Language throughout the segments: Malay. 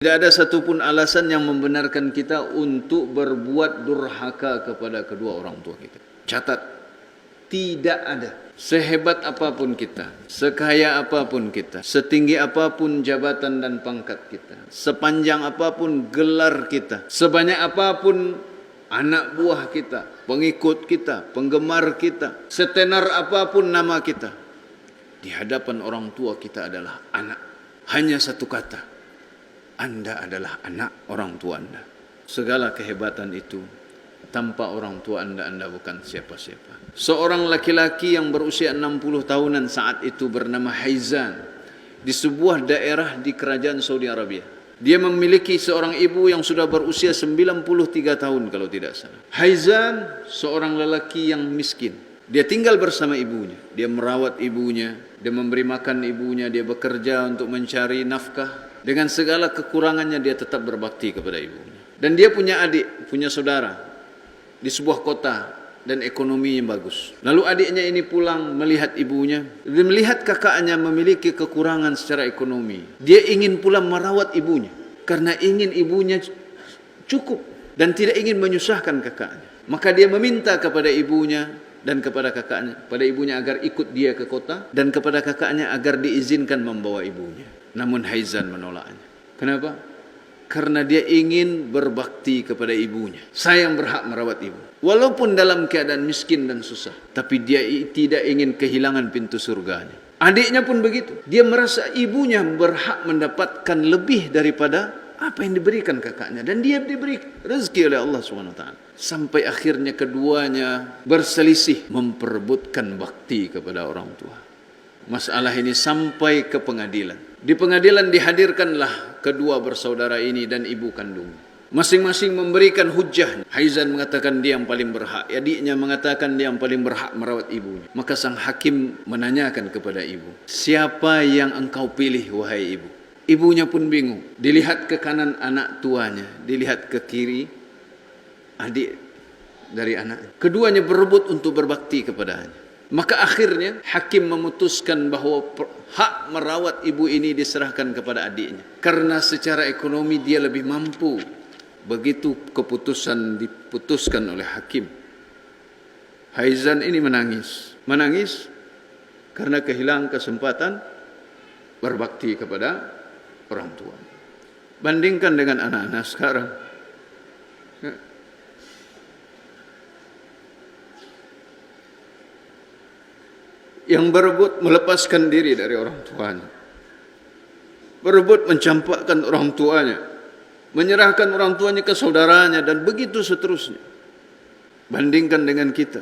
Tidak ada satupun alasan yang membenarkan kita untuk berbuat durhaka kepada kedua orang tua kita. Catat, tidak ada. Sehebat apapun kita, sekaya apapun kita, setinggi apapun jabatan dan pangkat kita, sepanjang apapun gelar kita, sebanyak apapun anak buah kita, pengikut kita, penggemar kita, setenar apapun nama kita, di hadapan orang tua kita adalah anak. Hanya satu kata, Anda adalah anak orang tua Anda. Segala kehebatan itu, tanpa orang tua Anda bukan siapa-siapa. Seorang laki-laki yang berusia 60 tahunan saat itu bernama Haizan, di sebuah daerah di kerajaan Saudi Arabia. Dia memiliki seorang ibu yang sudah berusia 93 tahun kalau tidak salah. Haizan seorang lelaki yang miskin. Dia tinggal bersama ibunya. Dia merawat ibunya, dia memberi makan ibunya, dia bekerja untuk mencari nafkah. Dengan segala kekurangannya dia tetap berbakti kepada ibunya. Dan dia punya adik, punya saudara di sebuah kota dan ekonominya bagus. Lalu adiknya ini pulang melihat ibunya, dia melihat kakaknya memiliki kekurangan secara ekonomi. Dia ingin pula merawat ibunya karena ingin ibunya cukup dan tidak ingin menyusahkan kakaknya. Maka dia meminta kepada ibunya dan kepada kakaknya, pada ibunya agar ikut dia ke kota dan kepada kakaknya agar diizinkan membawa ibunya. Namun Haizan menolaknya. Kenapa? Karena dia ingin berbakti kepada ibunya. Saya yang berhak merawat ibu. Walaupun dalam keadaan miskin dan susah. Tapi dia tidak ingin kehilangan pintu surganya. Adiknya pun begitu. Dia merasa ibunya berhak mendapatkan lebih daripada apa yang diberikan kakaknya. Dan dia diberi rezeki oleh Allah SWT. Sampai akhirnya keduanya berselisih memperebutkan bakti kepada orang tua. Masalah ini sampai ke pengadilan. Di pengadilan dihadirkanlah kedua bersaudara ini dan ibu kandung. Masing-masing memberikan hujah. Haizan mengatakan dia yang paling berhak. Adiknya mengatakan dia yang paling berhak merawat ibunya. Maka sang hakim menanyakan kepada ibu, siapa yang engkau pilih wahai ibu? Ibunya pun bingung. Dilihat ke kanan anak tuanya, dilihat ke kiri adik dari anak. Keduanya berebut untuk berbakti kepadanya. Maka akhirnya hakim memutuskan bahawa hak merawat ibu ini diserahkan kepada adiknya. Karena secara ekonomi dia lebih mampu. Begitu keputusan diputuskan oleh hakim. Haizan ini menangis. Menangis karena kehilangan kesempatan berbakti kepada orang tua. Bandingkan dengan anak-anak sekarang. Yang berebut melepaskan diri dari orang tuanya. Berebut mencampakkan orang tuanya. Menyerahkan orang tuanya ke saudaranya dan begitu seterusnya. Bandingkan dengan kita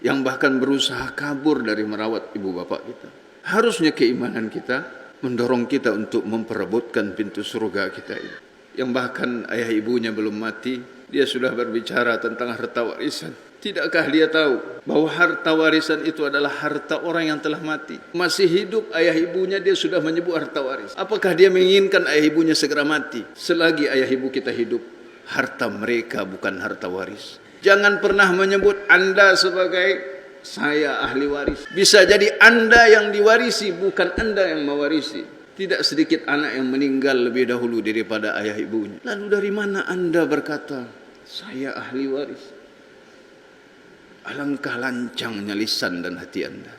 yang bahkan berusaha kabur dari merawat ibu bapak kita. Harusnya keimanan kita mendorong kita untuk memperebutkan pintu surga kita ini. Yang bahkan ayah ibunya belum mati, dia sudah berbicara tentang harta warisan. Tidakkah dia tahu bahwa harta warisan itu adalah harta orang yang telah mati? Masih hidup ayah ibunya dia sudah menyebut harta waris. Apakah dia menginginkan ayah ibunya segera mati? Selagi ayah ibu kita hidup, harta mereka bukan harta waris. Jangan pernah menyebut Anda sebagai saya ahli waris. Bisa jadi Anda yang diwarisi, bukan Anda yang mewarisi. Tidak sedikit anak yang meninggal lebih dahulu daripada ayah ibunya. Lalu dari mana Anda berkata, saya ahli waris? Alangkah lancangnya lisan dan hati Anda.